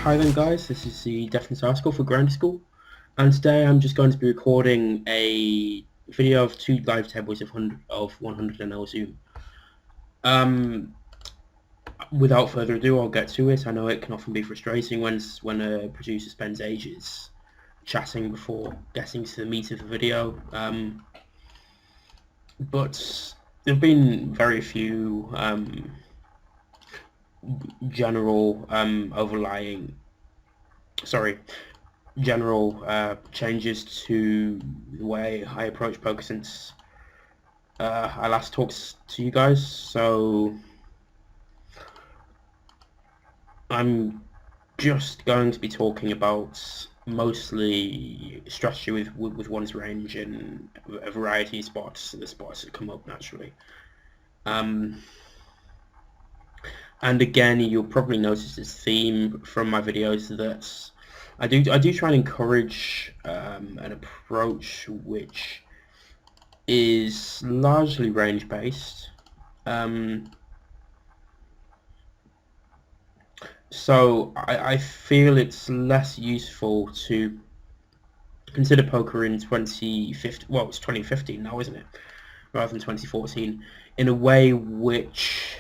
Hi then guys, this is the Deafness Article for Grammar School, and today I'm just going to be recording a video of two live tables of 100 NL Zoom. Without further ado, I'll get to it. I know it can often be frustrating when a producer spends ages chatting before getting to the meat of the video, but there have been very few general changes to the way I approach poker since I last talked to you guys. So I'm just going to be talking about mostly strategy with one's range and a variety of spots, the spots that come up naturally. And again, you'll probably notice this theme from my videos that I do try and encourage an approach which is largely range based. So I feel it's less useful to consider poker in 2015. Well, it's 2015 now, isn't it? Rather than 2014, in a way which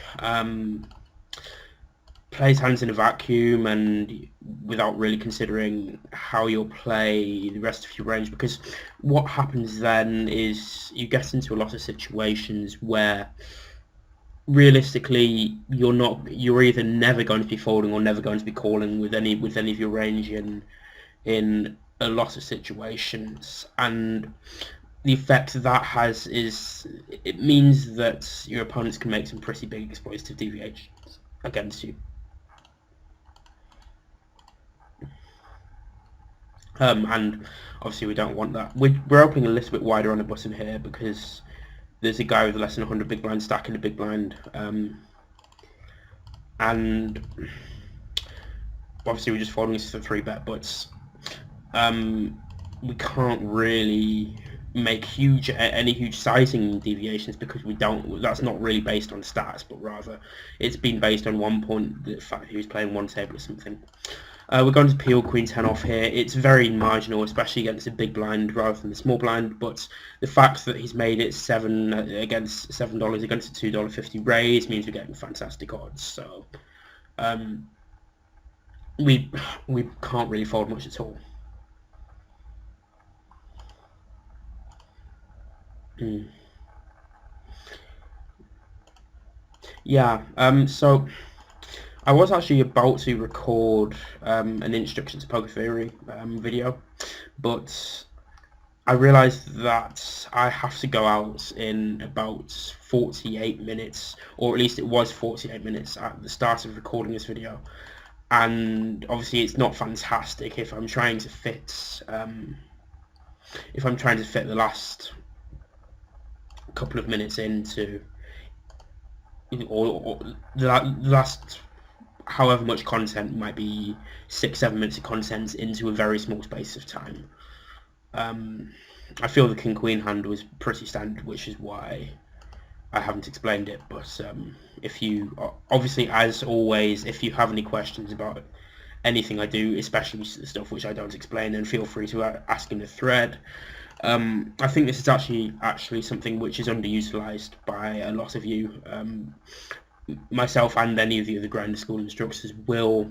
plays hands in a vacuum and without really considering how you'll play the rest of your range, because what happens then is you get into a lot of situations where realistically you're either never going to be folding or never going to be calling with any of your range in a lot of situations, and the effect that has is it means that your opponents can make some pretty big exploitative deviations against you. And obviously we don't want that. We're opening a little bit wider on the button here because there's a guy with less than 100 big blind stacking the big blind, and obviously we're just folding this to the 3-bet, but we can't really make any huge sizing deviations because that's not really based on stats, but rather it's been based on one point, the fact he was playing one table or something. We're going to peel Queen 10 off here. It's very marginal, especially against a big blind rather than the small blind, but the fact that he's made it $7 against $7 against a $2.50 raise means we're getting fantastic odds. So we can't really fold much at all. Yeah, so I was actually about to record an introduction to poker theory video, but I realised that I have to go out in about 48 minutes, or at least it was 48 minutes at the start of recording this video, and obviously it's not fantastic if I'm trying to fit the last couple of minutes into, or the last however much content, might be 6-7 minutes of content into a very small space of time. I feel the King Queen hand was pretty standard, which is why I haven't explained it, but if you obviously, as always, if you have any questions about anything I do, especially the stuff which I don't explain, then feel free to ask in the thread. I think this is actually something which is underutilized by a lot of you. Myself and any of the other grammar school instructors will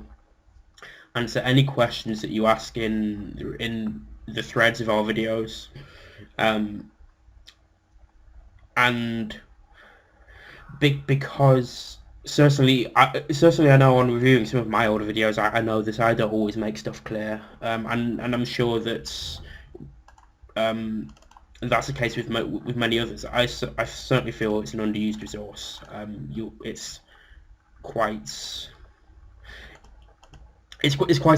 answer any questions that you ask in the threads of our videos, and because certainly I know on reviewing some of my older videos, I know that I don't always make stuff clear, and I'm sure that that's the case with many others. I certainly feel it's an underused resource. It's quite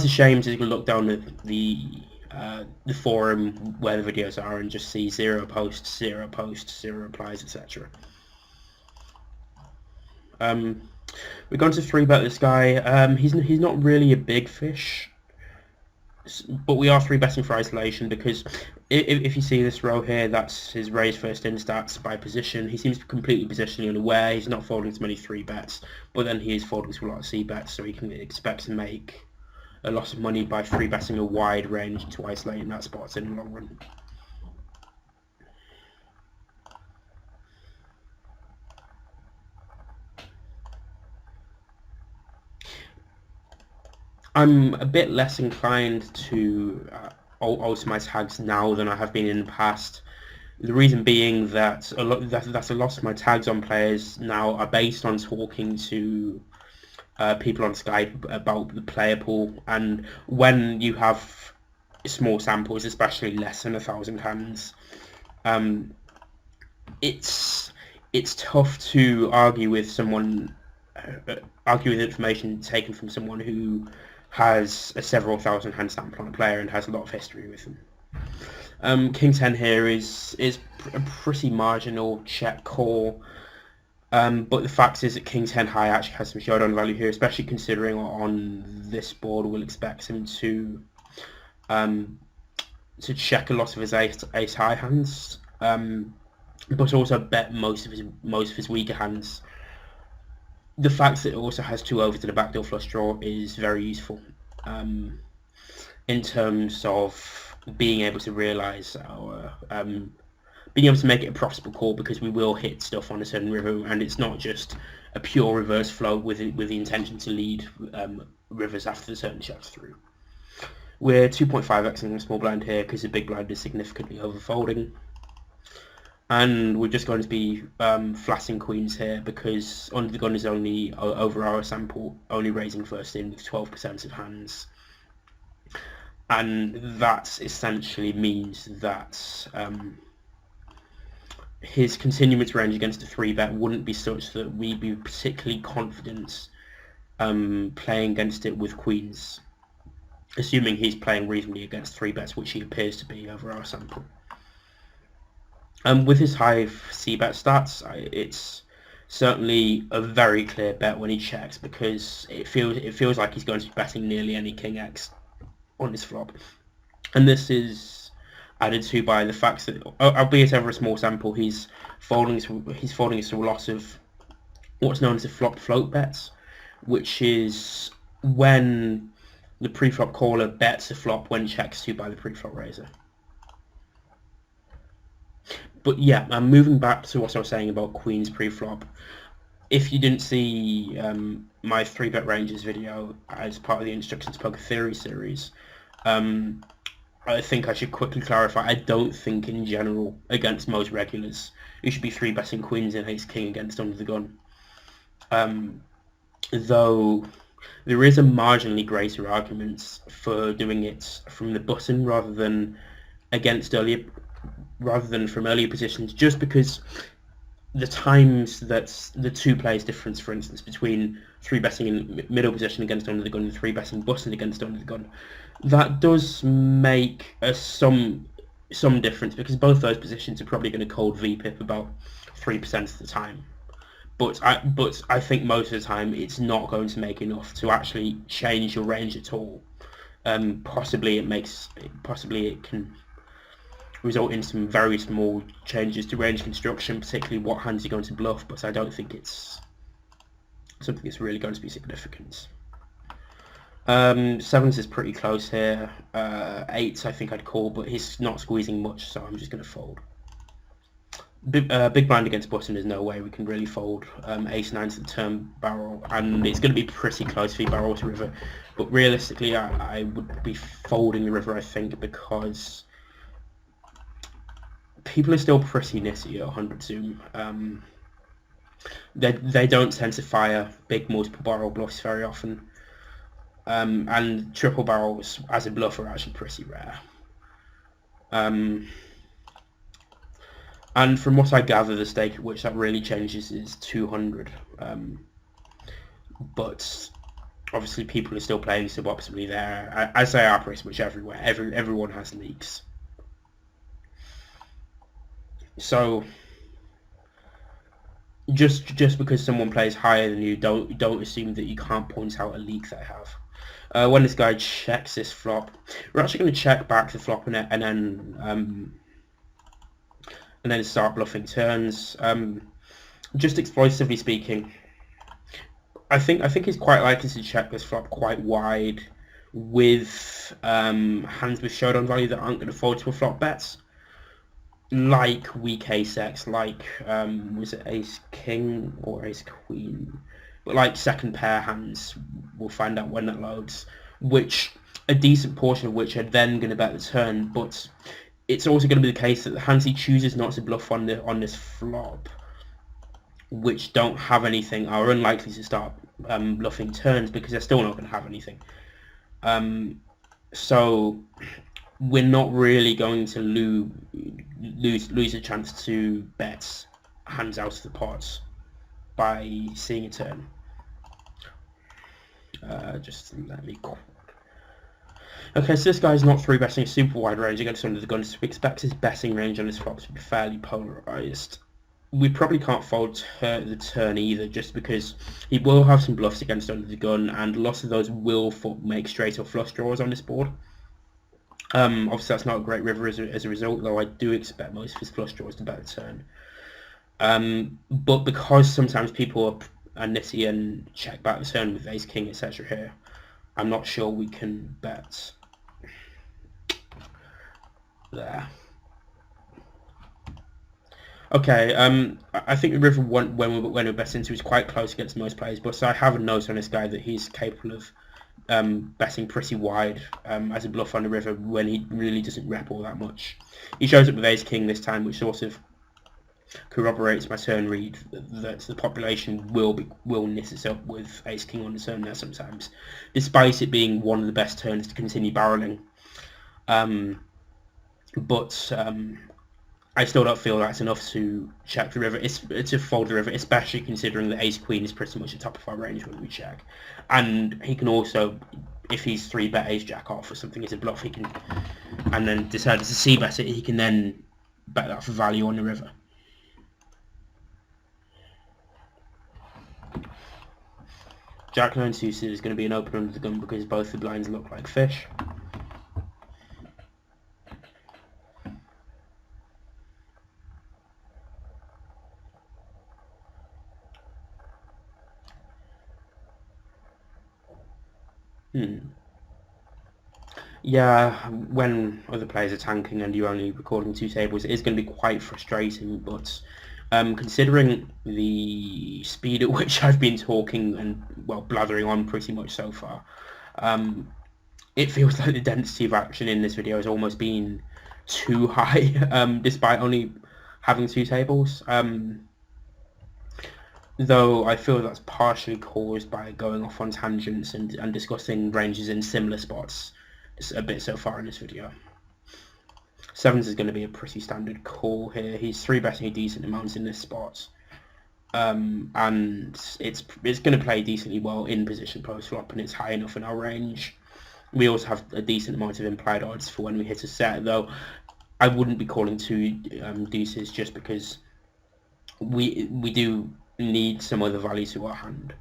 a shame to look down at the forum where the videos are and just see 0 posts, 0 posts, 0 replies, etc. We're going to 3-bet this guy. He's not really a big fish, but we are 3-betting for isolation because if you see this row here, that's his raise first in stats by position. He seems completely positionally unaware. He's not folding as many 3-bets, but then he is folding to a lot of C-bets, so he can expect to make a loss of money by free betting a wide range to isolating that spot in the long run. I'm a bit less inclined to alter my tags now than I have been in the past. The reason being that a lot of my tags on players now are based on talking to people on Skype about the player pool, and when you have small samples, especially less than 1,000 hands, um, it's tough to argue with someone, argue with information taken from someone who has a several thousand hand sample on a player and has a lot of history with them. King 10 here is a pretty marginal check call. But the fact is that King 10 high actually has some showdown value here, especially considering on this board we'll expect him to check a lot of his ace high hands, but also bet most of his weaker hands. The fact that it also has 2 overs to the backdoor flush draw is very useful in terms of being able to realise our being able to make it a profitable call, because we will hit stuff on a certain river, and it's not just a pure reverse float with the intention to lead rivers after the certain checks through. We're 2.5xing the small blind here because the big blind is significantly overfolding, and we're just going to be flatting queens here because under the gun is only over our sample, only raising first in with 12% of hands, and that essentially means that his continuance range against a 3-bet wouldn't be such that we'd be particularly confident playing against it with queens, assuming he's playing reasonably against 3-bets, which he appears to be over our sample. With his high c-bet stats, it's certainly a very clear bet when he checks, because it feels like he's going to be betting nearly any king x on his flop, and this is added to by the fact that, albeit over a small sample, he's folding to a lot of what's known as the flop float bets, which is when the pre-flop caller bets a flop when checks to by the pre-flop raiser. But yeah, I'm moving back to what I was saying about queens pre-flop. If you didn't see my 3-bet ranges video as part of the Introduction to Poker Theory series, I think I should quickly clarify, I don't think in general against most regulars you should be 3-betting queens and ace king against under the gun. Though there is a marginally greater argument for doing it from the button rather than from earlier positions, just because the times that the 2 plays difference, for instance, between 3-betting in middle position against under the gun and 3-betting button against under the gun, that does make some difference, because both those positions are probably going to cold VPIP about 3% of the time. But I think most of the time it's not going to make enough to actually change your range at all. Possibly it can result in some very small changes to range construction, particularly what hands you're going to bluff, but I don't think it's something that's really going to be significant. 7s is pretty close here. 8s I think I'd call, but he's not squeezing much, so I'm just going to fold. Big blind against button, there's no way we can really fold. Ace 9's the turn barrel, and it's going to be pretty close for barrel to river, but realistically I would be folding the river, I think, because people are still pretty nitty at 100 zoom. They don't tend to fire big multiple barrel bluffs very often, and triple barrels as a bluff are actually pretty rare. And from what I gather, the stake at which that really changes is 200. But obviously people are still playing suboptimally there, as they are pretty much everywhere. Everyone has leaks. So just because someone plays higher than you, don't assume that you can't point out a leak they have. When this guy checks this flop, we're actually going to check back the flop and then start bluffing turns. Just exploitatively speaking, I think he's quite likely to check this flop quite wide with hands with showdown value that aren't going to fold to a flop bets, like weak ace-x, like was it ace-king or ace-queen? But like second pair hands, we'll find out when that loads, which a decent portion of which are then going to bet the turn, but it's also going to be the case that the hands he chooses not to bluff on this flop, which don't have anything, are unlikely to start bluffing turns because they're still not going to have anything. So we're not really going to lose a chance to bet hands out of the pots by seeing a turn. Just let me... Okay, so this guy's not 3-betting a super wide range against under the gun, so we expect his betting range on this flop to be fairly polarised. We probably can't fold the turn either, just because he will have some bluffs against under the gun, and lots of those will make straight or flush draws on this board. Obviously that's not a great river as a result, though I do expect most of his flush draws to bet the turn. But because sometimes people are nitty and check back the turn with ace king etc. here, I'm not sure we can bet there. Okay, I think the river when we're betting into is quite close against most players, but so I have a note on this guy that he's capable of betting pretty wide as a bluff on the river when he really doesn't rep all that much. He shows up with ace king this time, which sort of corroborates my turn read that the population will knit itself with ace king on the turn there sometimes, despite it being one of the best turns to continue barreling. But I still don't feel that's enough to check the river. It's to fold the river, especially considering that ace queen is pretty much the top of our range when we check, and he can also, if he's 3-bet ace jack off or something as a bluff, he can, and then decides to c-bet it, he can then bet that for value on the river. Jack 9 suited is going to be an open under the gun because both the blinds look like fish. Yeah, when other players are tanking and you're only recording 2 tables, it is going to be quite frustrating, but considering the speed at which I've been talking and, well, blathering on pretty much so far, it feels like the density of action in this video has almost been too high, despite only having 2 tables. Though I feel that's partially caused by going off on tangents and discussing ranges in similar spots a bit so far in this video. Sevens is going to be a pretty standard call here. He's 3-betting a decent amount in this spot, and it's going to play decently well in position post flop, and it's high enough in our range. We also have a decent amount of implied odds for when we hit a set, though I wouldn't be calling 2 deuces just because we do need some other value to our hand.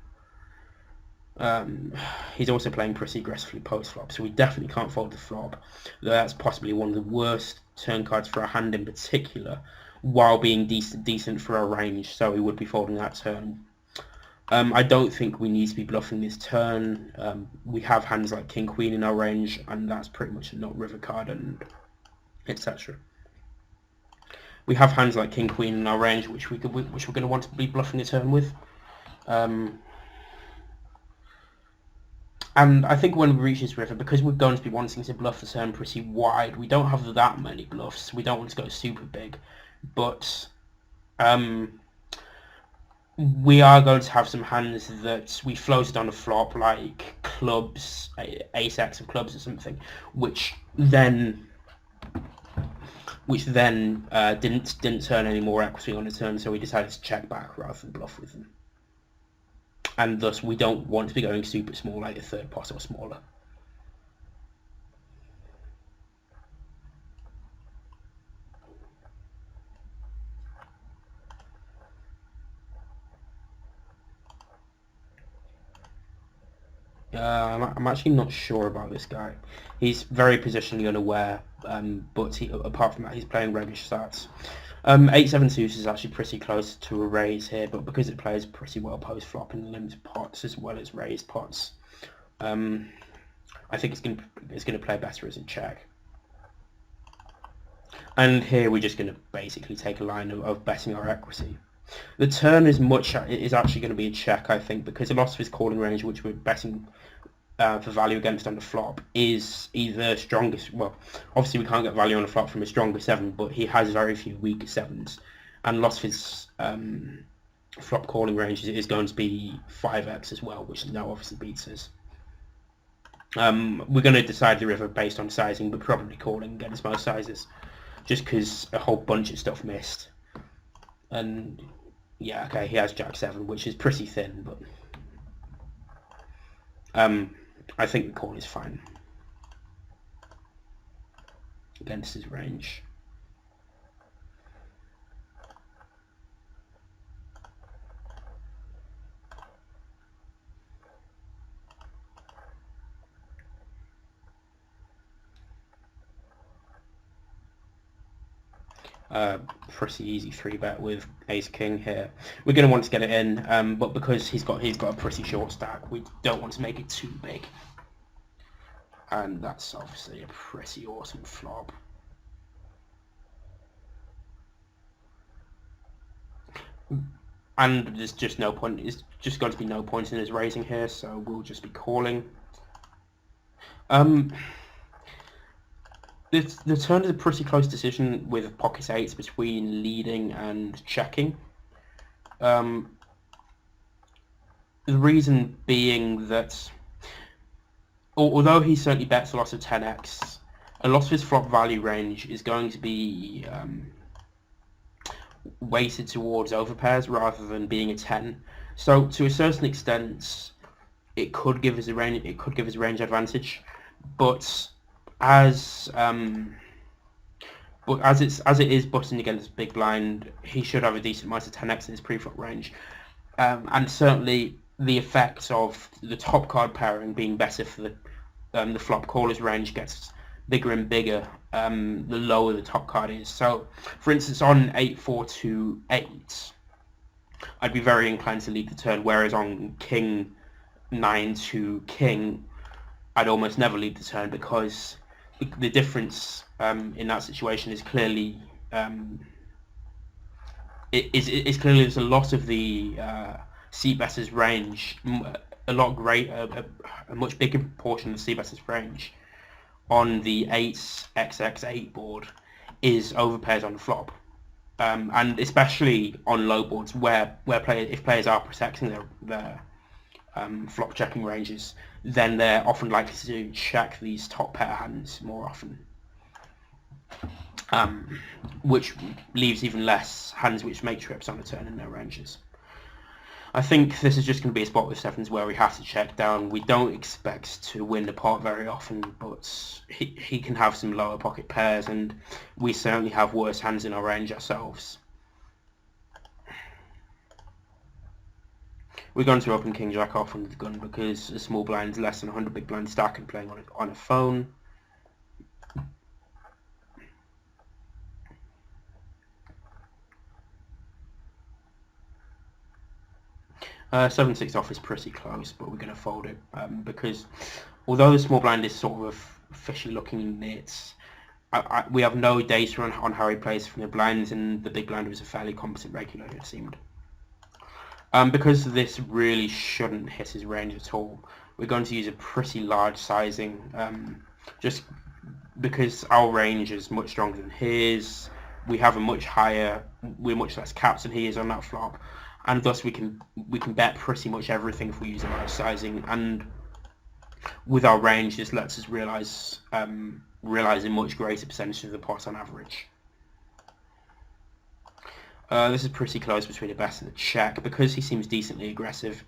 He's also playing pretty aggressively post-flop, so we definitely can't fold the flop. That's possibly one of the worst turn cards for our hand in particular, while being decent for our range, so we would be folding that turn. I don't think we need to be bluffing this turn. We have hands like king-queen in our range, and that's pretty much a not river card, and etc. We have hands like king-queen in our range, which we're going to want to be bluffing the turn with. And I think when we reach this river, because we're going to be wanting to bluff the turn pretty wide, we don't have that many bluffs. We don't want to go super big, but we are going to have some hands that we floated on a flop, like clubs, ace-x of clubs or something, which then didn't turn any more equity on the turn, so we decided to check back rather than bluff with them. And thus we don't want to be going super small, like a third pot or smaller. I'm actually not sure about this guy. He's very positionally unaware, but apart from that, he's playing roguish stats. 8-7 suited is actually pretty close to a raise here, but because it plays pretty well post-flop in limited pots as well as raised pots, I I think it's gonna play better as a check. And here we're just gonna basically take a line of betting our equity. The turn is actually going to be a check, I think, because a lot of his calling range, which we're betting for value against on the flop, is either strongest. Well, obviously we can't get value on the flop from a stronger 7, but he has very few weaker 7s, and a lot of his flop calling range is going to be 5x as well, which now obviously beats us. We're going to decide the river based on sizing, but probably calling against most sizes, just because a whole bunch of stuff missed. And yeah, okay, he has Jack 7, which is pretty thin, but I think the call is fine against his range. Pretty easy 3-bet with Ace King here. We're going to want to get it in, but because he's got a pretty short stack, we don't want to make it too big. And that's obviously a pretty awesome flop. And there's just no point. It's just going to be no point in his raising here, so we'll just be calling. The turn is a pretty close decision with pocket 8s between leading and checking. The reason being that although he certainly bets a lot of 10x, a lot of his flop value range is going to be weighted towards overpairs rather than being a 10. So to a certain extent, it could give us a range. It could give us a range advantage, but as it is butting against big blind, he should have a decent amount of 10x in his pre-flop range, and certainly the effect of the top card pairing being better for the flop caller's range gets bigger and bigger the lower the top card is. So, for instance, on 8-4-2-8, I'd be very inclined to lead the turn, whereas on King 9-2-King, I'd almost never lead the turn because the difference in that situation is clearly it's clearly there's a lot of the c-better's range, a much bigger proportion of the c-better's range on the 8xx8 board is overpairs on the flop, and especially on low boards where if players are protecting their flop checking ranges, then they're often likely to check these top pair hands more often, which leaves even less hands which make trips on a turn in their ranges. I think this is just going to be a spot with 7s where we have to check down. We don't expect to win the pot very often, but he can have some lower pocket pairs, and we certainly have worse hands in our range ourselves. We're going to open King Jack off under the gun because a small blind is less than 100 big blind stack and playing on a phone. Seven six off is pretty close, but we're going to fold it because although the small blind is sort of fishy looking nits, we have no data on how he plays from the blinds, and the big blind was a fairly competent regulator, it seemed. Because this really shouldn't hit his range at all, we're going to use a pretty large sizing, just because our range is much stronger than his. We're much less caps than he is on that flop, and thus we can bet pretty much everything if we use a large sizing. And with our range, this lets us realize a much greater percentage of the pot on average. This is pretty close between a bet and a check because he seems decently aggressive,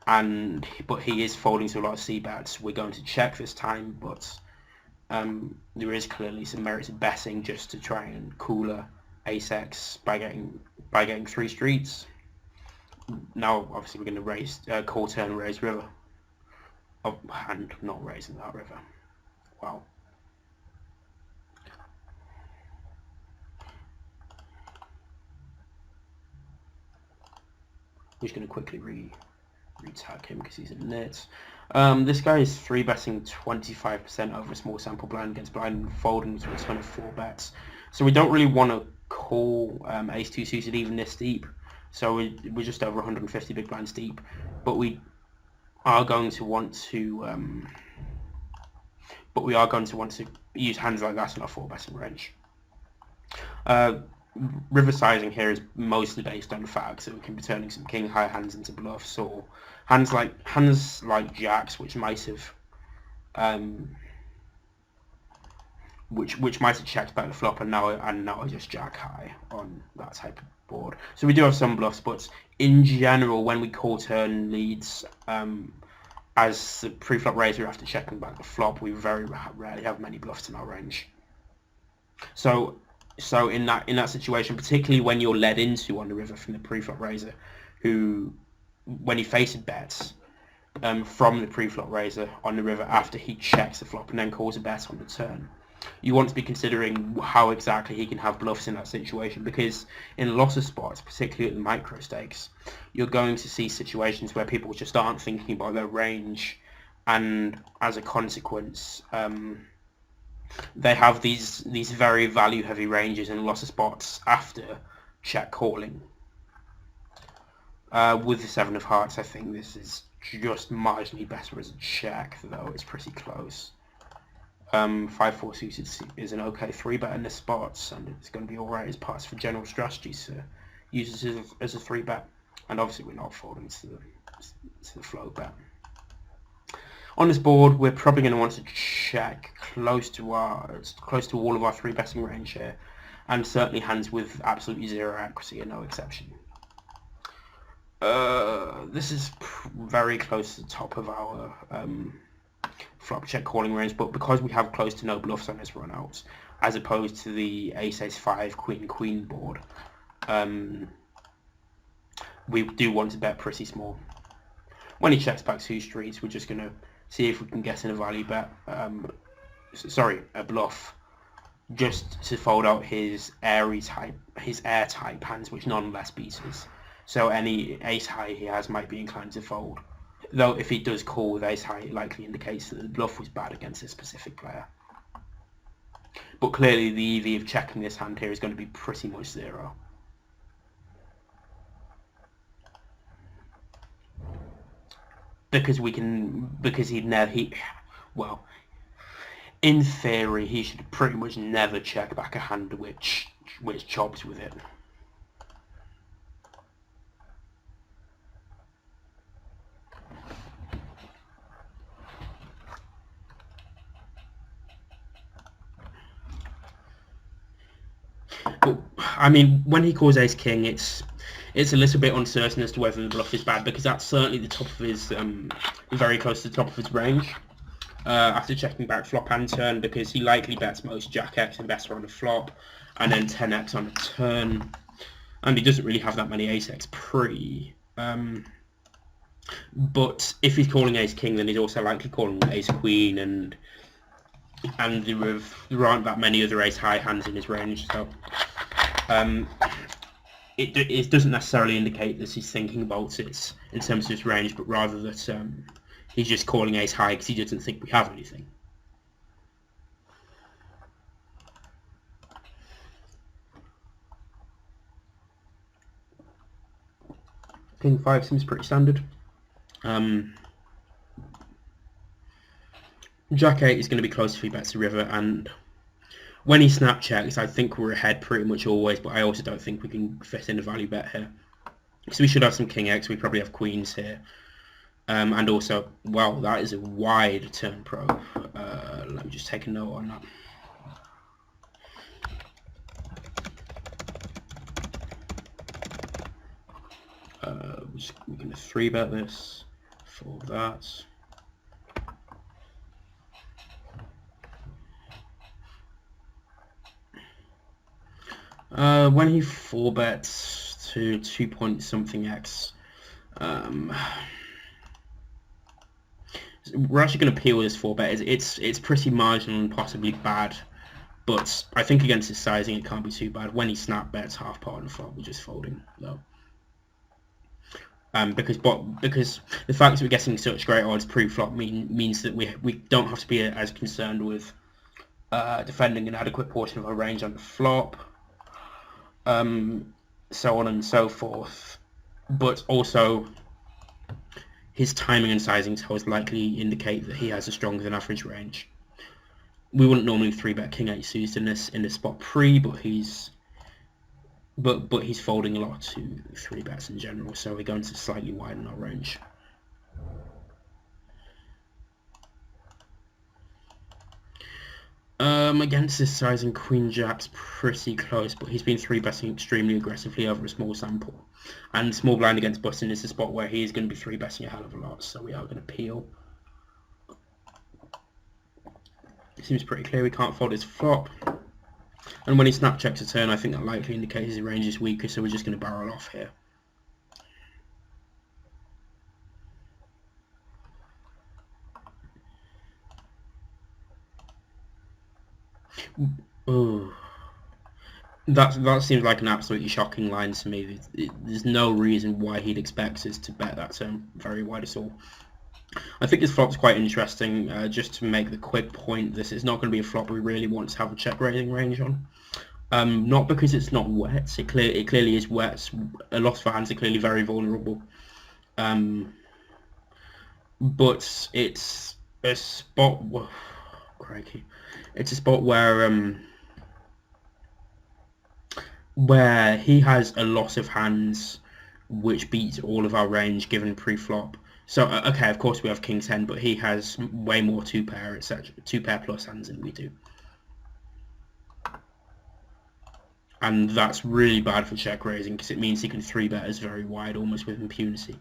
but he is folding to a lot of c-bets. We're going to check this time, but there is clearly some merit to betting just to try and cooler ace-x by getting 3 streets. Now, obviously, we're going to raise call turn, raise river, and not raising that river. Wow. We're just going to quickly re-tag him because he's a nit. This guy is 3-betting 25% over a small sample blind against blind and folding to a ton of 4 bets. So we don't really want to call ace-2 suited even this deep. So we're just over 150 big blinds deep. But we are going to want to use hands like that in our 4-betting range. River sizing here is mostly based on the fact that we can be turning some king high hands into bluffs, or hands like jacks, which might have which might have checked back the flop, and now I just jack high on that type of board. So we do have some bluffs, but in general, when we call turn leads, as the pre-flop raiser after checking back the flop, we very rarely have many bluffs in our range. So in that situation, particularly when you're led into on the river from the pre-flop raiser, who, when he faces bets from the pre-flop raiser on the river after he checks the flop and then calls a bet on the turn, you want to be considering how exactly he can have bluffs in that situation, because in a lot of spots, particularly at the micro stakes, you're going to see situations where people just aren't thinking about their range, and as a consequence, they have these very value heavy ranges in a lot of spots after check calling. With the 7 of hearts, I think this is just marginally better as a check, though it's pretty close. 5-4 suited is an okay 3-bet in this spot, and it's going to be alright as parts for general strategies to use it as a 3-bet, and obviously we're not folding to the float bet. On this board, we're probably going to want to check close to all of our 3-betting range here, and certainly hands with absolutely zero equity are no exception. This is very close to the top of our flop check calling range, but because we have close to no bluffs on this run out, as opposed to the ace-ace-5 queen-queen board, we do want to bet pretty small. When he checks back 2 streets, we're just going to see if we can get in a value bet, a bluff, just to fold out his air type hands, which nonetheless beaters. So any ace high he has might be inclined to fold. Though if he does call with ace high, it likely indicates that the bluff was bad against a specific player. But clearly the EV of checking this hand here is going to be pretty much zero. Because in theory he should pretty much never check back a hand which chops with it. But I mean, when he calls ace king, it's a little bit uncertain as to whether the bluff is bad, because that's certainly the top of his very close to the top of his range after checking back flop and turn, because he likely bets most jack x and better on the flop, and then 10x on the turn, and he doesn't really have that many ace x pre. But if he's calling ace king, then he's also likely calling ace queen, and there aren't that many other ace high hands in his range, so it doesn't necessarily indicate that he's thinking about it in terms of his range, but rather that he's just calling ace high because he doesn't think we have anything. King 5 seems pretty standard. Jack 8 is going to be close if he bets the river, and when he snap checks, I think we're ahead pretty much always, but I also don't think we can fit in a value bet here. So we should have some king x, we probably have queens here. And also, well, that is a wide turn probe. Let me just take a note on that. We're going to 3-bet this for that. When he 4-bets to 2 point something x, we're actually going to peel this 4-bet. It's pretty marginal and possibly bad, but I think against his sizing it can't be too bad. When he snap bets half pot on the flop, we're just folding though. because the fact that we're getting such great odds pre-flop means that we don't have to be as concerned with defending an adequate portion of our range on the flop, so on and so forth. But also, his timing and sizing tells likely indicate that he has a stronger than average range. We wouldn't normally 3-bet King 8 suited in this spot pre, but he's folding a lot to 3-bets in general, so we're going to slightly widen our range. Against this sizing, Queen Jack's pretty close, but he's been 3-betting extremely aggressively over a small sample. And small blind against button is the spot where he's going to be 3-betting a hell of a lot, so we are going to peel. It seems pretty clear we can't fold his flop. And when he snap checks a turn, I think that likely indicates his range is weaker, so we're just going to barrel off here. Ooh. That seems like an absolutely shocking line to me. There's no reason why he'd expect us to bet that turn very wide at all. I think this flop's quite interesting. Just to make the quick point, this is not going to be a flop we really want to have a check raising range on. Not because it's not wet. It clearly is wet. A lot of our hands are clearly very vulnerable. But it's a spot. Whoa, crikey! It's a spot where he has a lot of hands which beat all of our range given pre-flop. So okay, of course we have King 10, but he has way more 2-pair, etc., 2-pair plus hands than we do. And that's really bad for check raising because it means he can 3-bet us very wide, almost with impunity.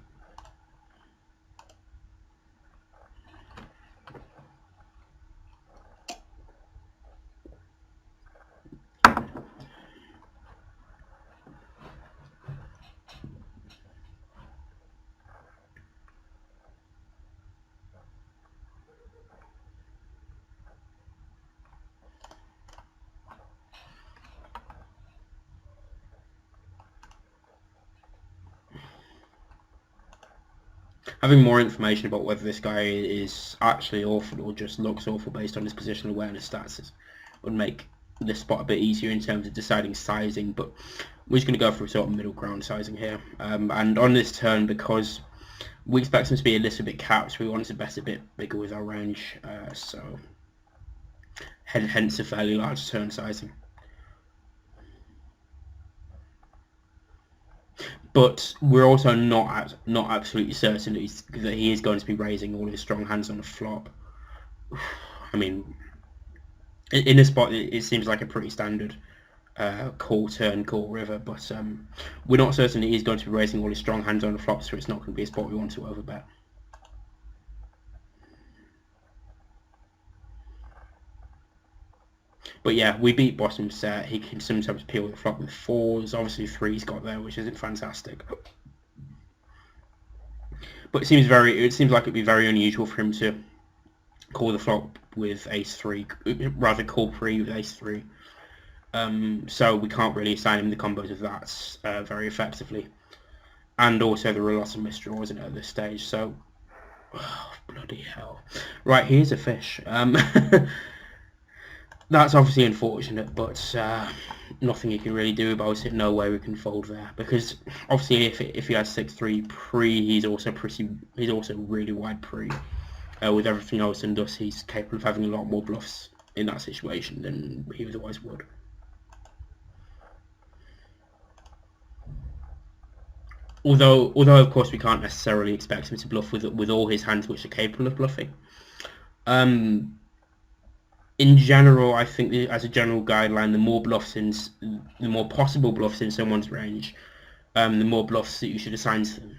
Having more information about whether this guy is actually awful or just looks awful based on his positional awareness stats would make this spot a bit easier in terms of deciding sizing, but we're just going to go for a sort of middle ground sizing here. And on this turn, because we expect him to be a little bit capped, we want to bet a bit bigger with our range, so hence a fairly large turn sizing. But we're also not absolutely certain that he is going to be raising all his strong hands on a flop. I mean, in a spot, it seems like a pretty standard call turn, call river, but we're not certain that he's going to be raising all his strong hands on a flop, so it's not going to be a spot we want to overbet. But yeah, we beat bottom set. He can sometimes peel the flop with 4s. Obviously 3's got there, which isn't fantastic. But it seems like it'd be very unusual for him to call the flop with ace-3, rather call pre with ace-3. So we can't really assign him the combos of that very effectively. And also there are a lot of misdraws in it at this stage, so... Oh, bloody hell. Right, here's a fish. That's obviously unfortunate, but nothing you can really do about it. No way we can fold there, because obviously if he has 6-3 pre, he's also really wide pre. With everything else, and thus he's capable of having a lot more bluffs in that situation than he otherwise would. Although of course we can't necessarily expect him to bluff with all his hands which are capable of bluffing. In general, I think as a general guideline, the more possible bluffs in someone's range, the more bluffs that you should assign to them.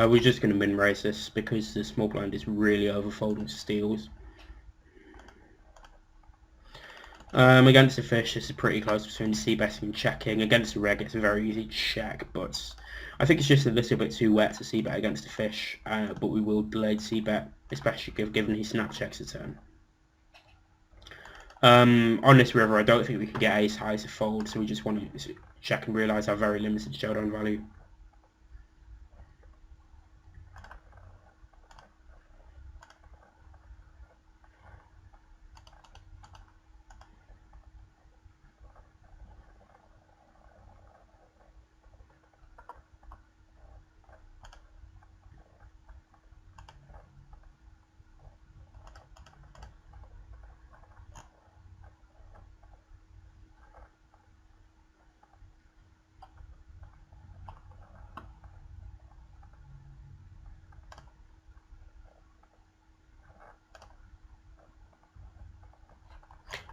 We're just going to min raise this because the small blind is really overfolding steals. Against the fish, this is pretty close between c-betting and checking. Against the reg, it's a very easy check, but I think it's just a little bit too wet to c-bet against the fish, but we will delay c-bet, especially given he snap checks a turn. On this river, I don't think we can get ace high to fold, so we just want to check and realise our very limited showdown value.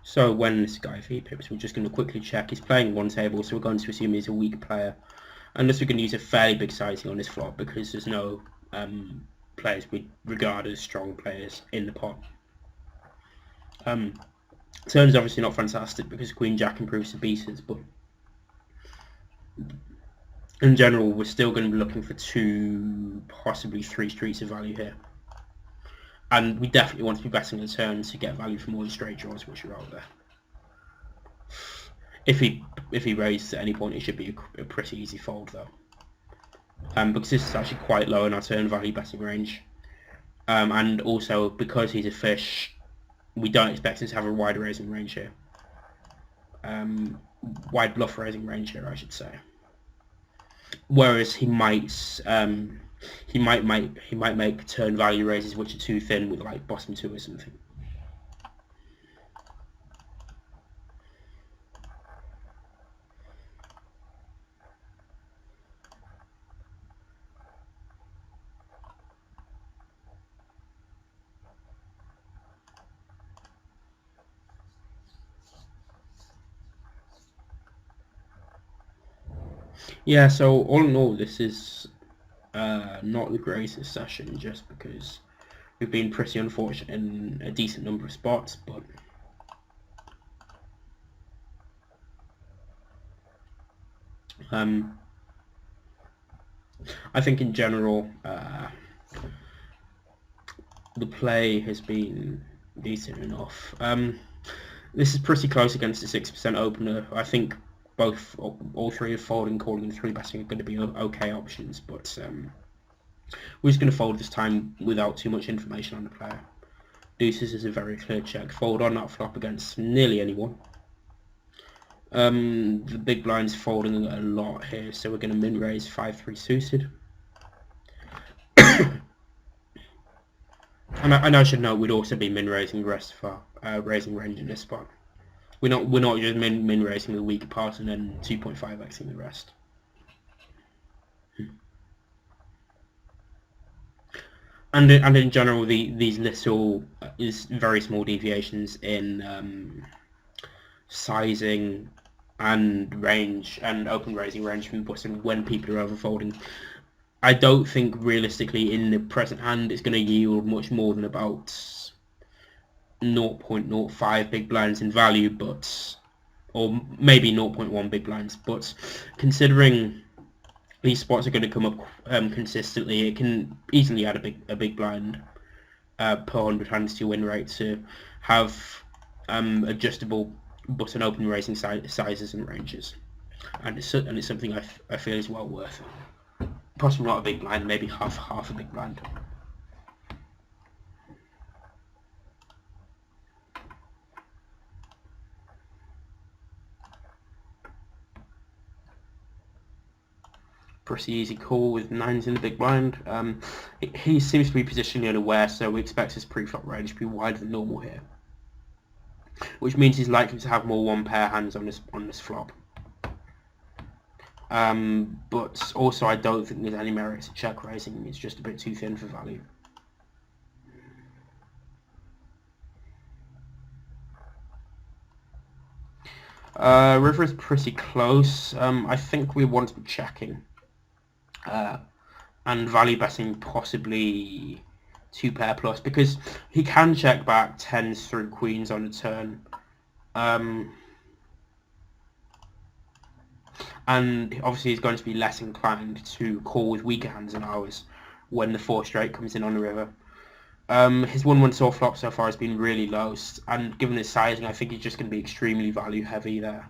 So when this guy v-pips, we're just going to quickly check. He's playing one table, so we're going to assume he's a weak player. Unless we're going to use a fairly big sizing on this flop, because there's no players we regard as strong players in the pot. Turn's obviously not fantastic because Queen Jack improves the pieces, but in general we're still going to be looking for 2, possibly 3 streets of value here. And we definitely want to be betting a turn to get value from all the straight draws which are out there. If he raises at any point, it should be a pretty easy fold though. Because this is actually quite low in our turn value betting range. And also because he's a fish, we don't expect him to have a wide raising range here. Wide bluff raising range here, I should say. Whereas he might make turn value raises which are too thin with like bottom 2 or something. Yeah, so all in all, this is not the greatest session, just because we've been pretty unfortunate in a decent number of spots, but I think in general the play has been decent enough. This is pretty close against the 6% opener. I think all 3 of folding, calling, and 3-betting are going to be okay options, but we're just going to fold this time without too much information on the player. Deuces is a very clear check. Fold on that flop against nearly anyone. The big blind's folding a lot here, so we're going to min raise 5-3 suited. And I should note we'd also be min raising the rest of our raising range in this spot. We're not just min raising the weaker part and then 2.5xing the rest. And in general, these little very small deviations in sizing and range and open raising range from the button when people are overfolding, I don't think realistically in the present hand it's going to yield much more than about 0.05 big blinds in value, but or maybe 0.1 big blinds. But considering these spots are going to come up consistently, it can easily add a big blind per 100 hands to your win rate to have adjustable button open raising sizes and ranges, and it's something I feel is well worth it. Possibly not a big blind, maybe half a big blind. Pretty easy call with 9s in the big blind. He seems to be positionally unaware, so we expect his pre-flop range to be wider than normal here, which means he's likely to have more one-pair hands on this flop. But also I don't think there's any merit to check raising. It's just a bit too thin for value. River is pretty close. I think we want to be checking and value betting possibly 2 pair plus, because he can check back 10s through queens on a turn, Um, and obviously he's going to be less inclined to call with weaker hands than ours when the 4 straight comes in on the river. His 1-1 saw flop so far has been really low, and given his sizing, I think he's just going to be extremely value heavy there.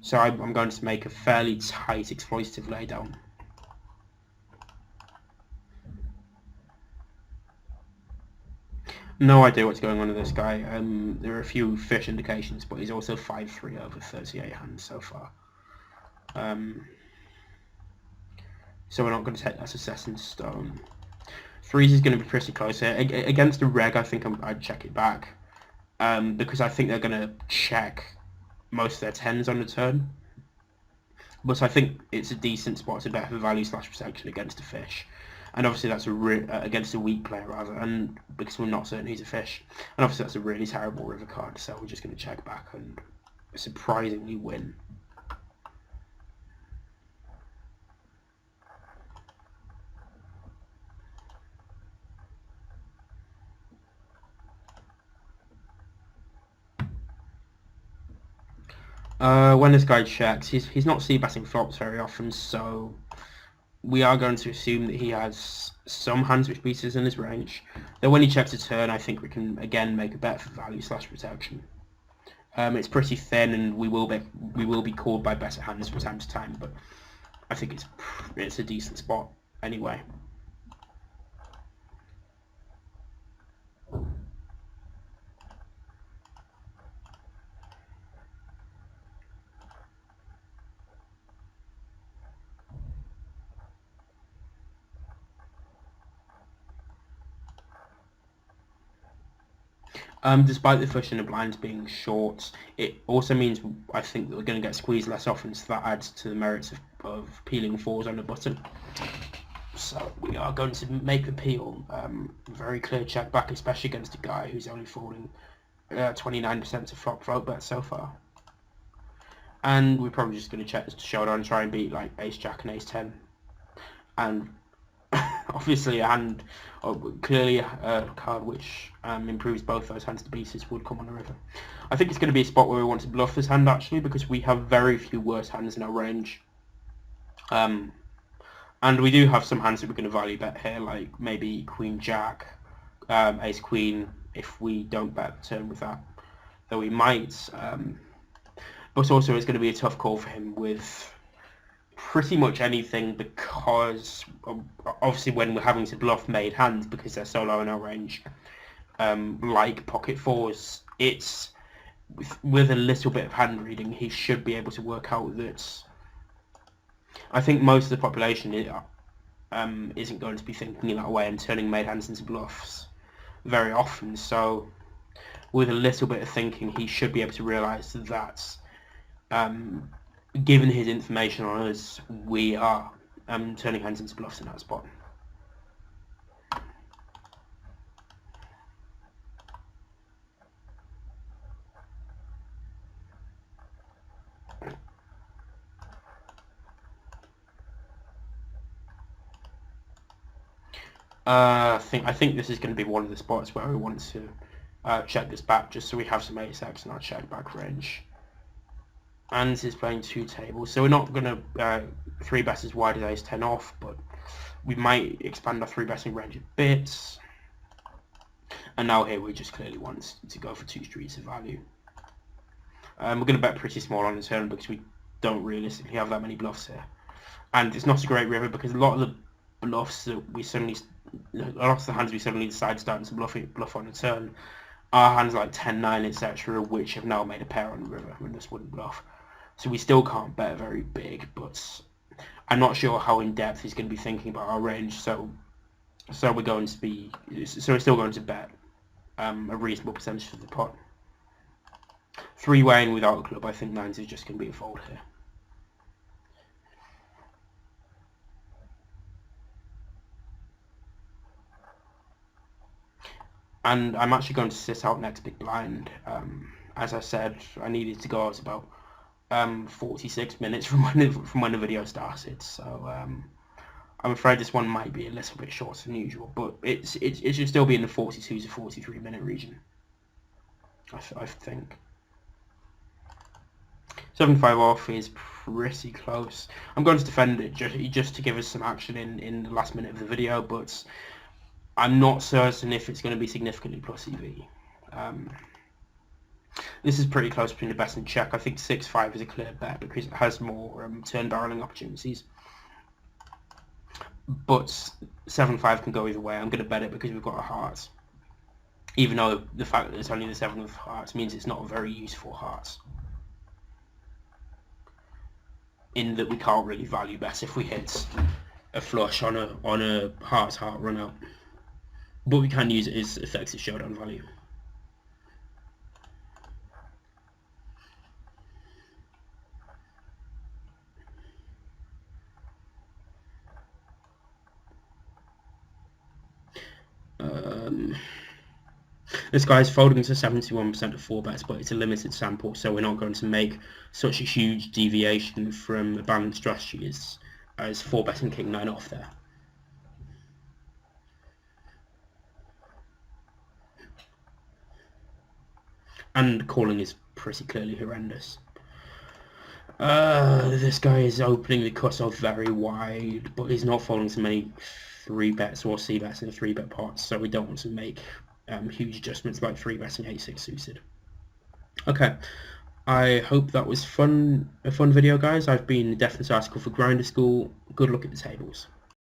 So I'm going to make a fairly tight exploitative laydown. No idea what's going on with this guy. There are a few fish indications, but he's also 5-3 over 38 hands so far. So we're not going to take that as a set in stone. Threes is going to be pretty close here. Against the reg, I think I'd check it back. Because I think they're going to check most of their 10s on the turn. But I think it's a decent spot to bet for value / protection against a fish. And obviously that's against a weak player rather, and because we're not certain he's a fish. And obviously that's a really terrible river card, so we're just going to check back and surprisingly win. When this guy checks, he's not c-betting flops very often, so we are going to assume that he has some hands which beat us in his range. Though when he checks a turn, I think we can again make a bet for value / protection. It's pretty thin, and we will be called by better hands from time to time, but I think it's a decent spot anyway. Despite the fish in the blinds being short, it also means I think that we're going to get squeezed less often, so that adds to the merits of peeling 4s on the button. So we are going to make the peel. Very clear check back, especially against a guy who's only falling 29% to flop float bet so far. And we're probably just going to check this showdown and try and beat like ace jack and ace 10. And obviously a hand, clearly a card which improves both those hands to pieces would come on the river. I think it's going to be a spot where we want to bluff this hand actually, because we have very few worse hands in our range. And we do have some hands that we're going to value bet here, like maybe queen jack, ace queen, if we don't bet the turn with that. Though we might. But also it's going to be a tough call for him with pretty much anything, because obviously when we're having to bluff made hands because they're so low in our range, like pocket 4s, it's with a little bit of hand reading he should be able to work out that I think most of the population isn't going to be thinking in that way and turning made hands into bluffs very often, so with a little bit of thinking he should be able to realise that given his information on us, we are turning hands into bluffs in that spot. I think this is going to be one of the spots where we want to check this back, just so we have some ace x in our check back range. And he's playing 2 tables, so we're not going to 3-bet as wide as ace 10 off, but we might expand our 3-betting range a bit. And now here we just clearly want to go for 2 streets of value. We're going to bet pretty small on the turn because we don't realistically have that many bluffs here. And it's not a great river because a lot of the bluffs that a lot of the hands we suddenly decide starting to bluff on the turn are hands like 10-9, etc., which have now made a pair on the river and this wouldn't bluff. So we still can't bet very big, but I'm not sure how in depth he's going to be thinking about our range. So we're still going to bet a reasonable percentage of the pot. 3-weighing without a club, I think 9s is just going to be a fold here. And I'm actually going to sit out next big blind. As I said, I needed to go out about 46 minutes from when the video started, so I'm afraid this one might be a little bit shorter than usual, but it should still be in the 42 to 43 minute region, I think. 7-5 off is pretty close. I'm going to defend it just to give us some action in the last minute of the video, but I'm not certain if it's going to be significantly plus EV. This is pretty close between the best and check. I think 6-5 is a clear bet because it has more turn barreling opportunities. But 7-5 can go either way. I'm going to bet it because we've got a heart. Even though the fact that it's only the 7 of hearts means it's not a very useful heart. In that we can't really value bet if we hit a flush on a heart run out. But we can use it as effective showdown value. This guy's folding to 71% of 4 bets, but it's a limited sample, so we're not going to make such a huge deviation from the balanced strategy as 4 betting king 9 off there. And calling is pretty clearly horrendous. This guy is opening the cutoff very wide, but he's not folding to many 3 bets or C bets in 3 bet pots, so we don't want to make huge adjustments like 3 betting 8-6 suited. Okay, I hope that was a fun video, guys. I've been the Deafness article for Grinder School. Good luck at the tables.